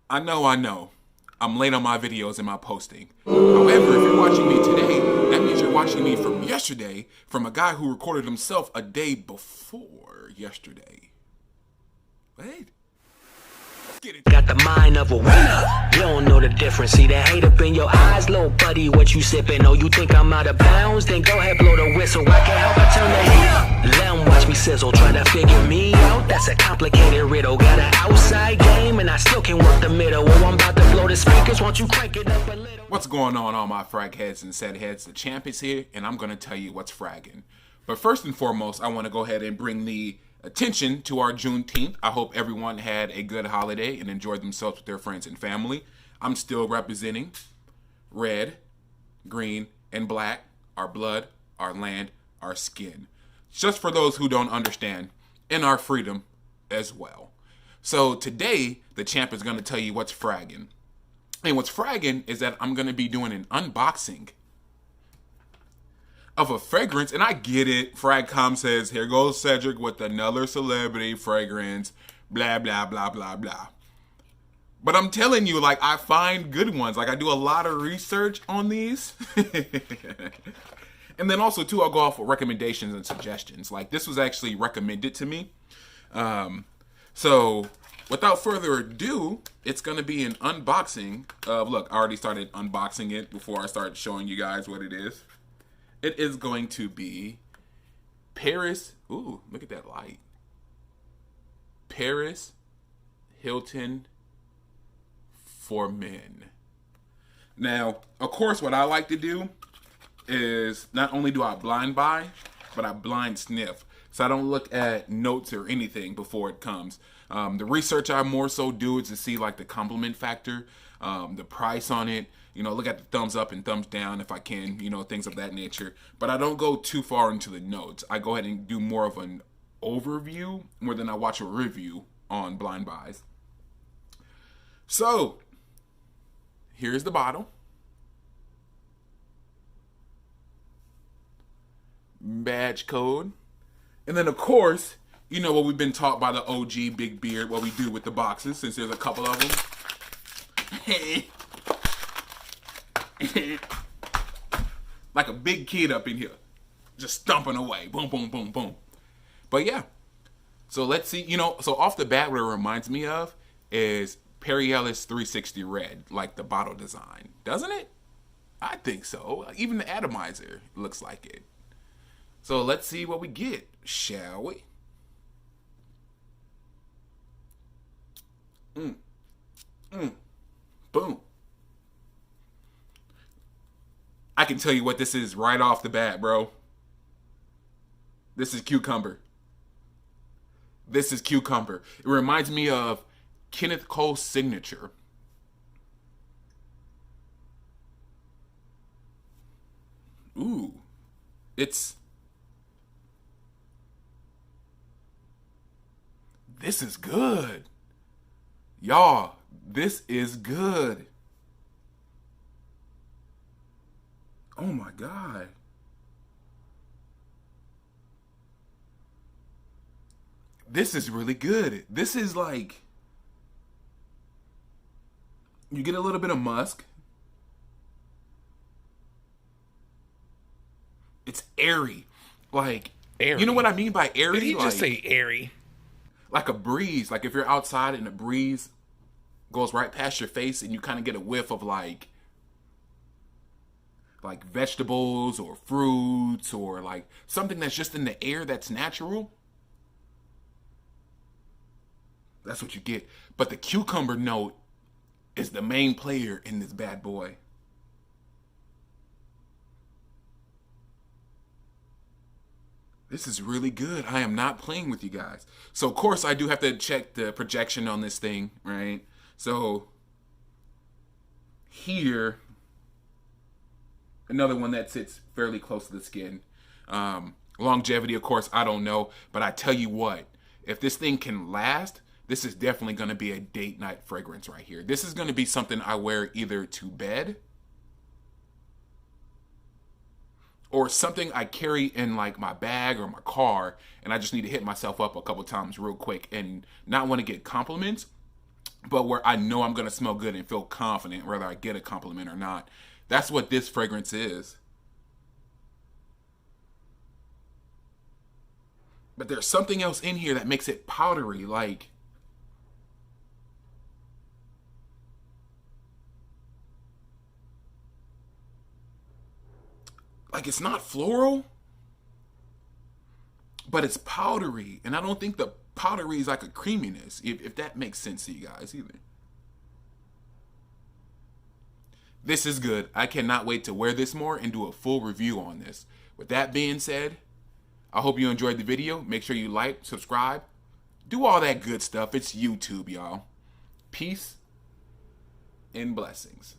I know. I'm late on my videos and my posting. However, if you're watching me today, that means you're watching me from yesterday from a guy who recorded himself a day before yesterday. Wait. Got the mind of a winner. You don't know the difference. See the hate up in your eyes, little buddy. What you sippin'? Oh, you think I'm out of bounds? Then go ahead, blow the whistle. I can't help but turn the heat up. Let 'em watch me sizzle. Try to figure me out. That's a complicated riddle. Got an outside game, and I still can work the middle. Oh, I'm about to blow the speakers. Won't you crank it up a little? What's going on, all my frag heads and set heads? The champ is here, and I'm gonna tell you what's fragging. But first and foremost, I want to go ahead and bring the attention to our Juneteenth. I hope everyone had a good holiday and enjoyed themselves with their friends and family. I'm still representing red, green, and black, our blood, our land, our skin. Just for those who don't understand, and our freedom as well. So today, the champ is going to tell you what's fragging. And what's fragging is that I'm going to be doing an unboxing of a fragrance, and I get it. Fragcomm says, here goes Cedric with another celebrity fragrance, blah, blah, blah, blah, blah. But I'm telling you, like, I find good ones. Like, I do a lot of research on these. And then also, too, I'll go off with recommendations and suggestions. Like, this was actually recommended to me. So, without further ado, it's going to be an unboxing of, look, I already started unboxing it before I start showing you guys what it is. It is going to be Paris. Ooh, look at that light. Paris Hilton For Men. Now, of course, what I like to do is not only do I blind buy, but I blind sniff. So I don't look at notes or anything before it comes. The research I more so do is to see like the compliment factor, the price on it. You know, look at the thumbs up and thumbs down if I can, you know, things of that nature. But I don't go too far into the notes. I go ahead and do more of an overview more than I watch a review on blind buys. So, here's the bottle. Badge code. And then, of course, you know what we've been taught by the OG Big Beard, what we do with the boxes, since there's a couple of them. Like a big kid up in here, just stomping away, boom, boom, boom, boom. But yeah, so let's see. You know, so off the bat, what it reminds me of is Perry Ellis 360 Red, like the bottle design, doesn't it? I think so. Even the atomizer looks like it. So let's see what we get, shall we? Boom. I can tell you what this is right off the bat, bro. This is cucumber. This is cucumber. It reminds me of Kenneth Cole's signature. Ooh. This is good. Y'all, this is good. Oh my God. This is really good. This is like, you get a little bit of musk. It's airy. Like, Airy. you know what I mean by airy? Did he just Like, say airy? like a breeze. Like if you're outside and the breeze goes right past your face and you kind of get a whiff of like vegetables or fruits or like something that's just in the air that's natural. That's what you get. But the cucumber note is the main player in this bad boy. This is really good. I am not playing with you guys. So, of course, I do have to check the projection on this thing, right? So, here, another one that sits fairly close to the skin. Longevity, of course, I don't know. But I tell you what, if this thing can last, this is definitely going to be a date night fragrance right here. This is going to be something I wear either to bed or something I carry in like my bag or my car, and I just need to hit myself up a couple times real quick and not want to get compliments, but where I know I'm going to smell good and feel confident whether I get a compliment or not. That's what this fragrance is. But there's something else in here that makes it powdery, like it's not floral, but it's powdery. And I don't think the powdery is like a creaminess, if that makes sense to you guys either. This is good. I cannot wait to wear this more and do a full review on this. With that being said, I hope you enjoyed the video. Make sure you like, subscribe, do all that good stuff. It's YouTube, y'all. Peace and blessings.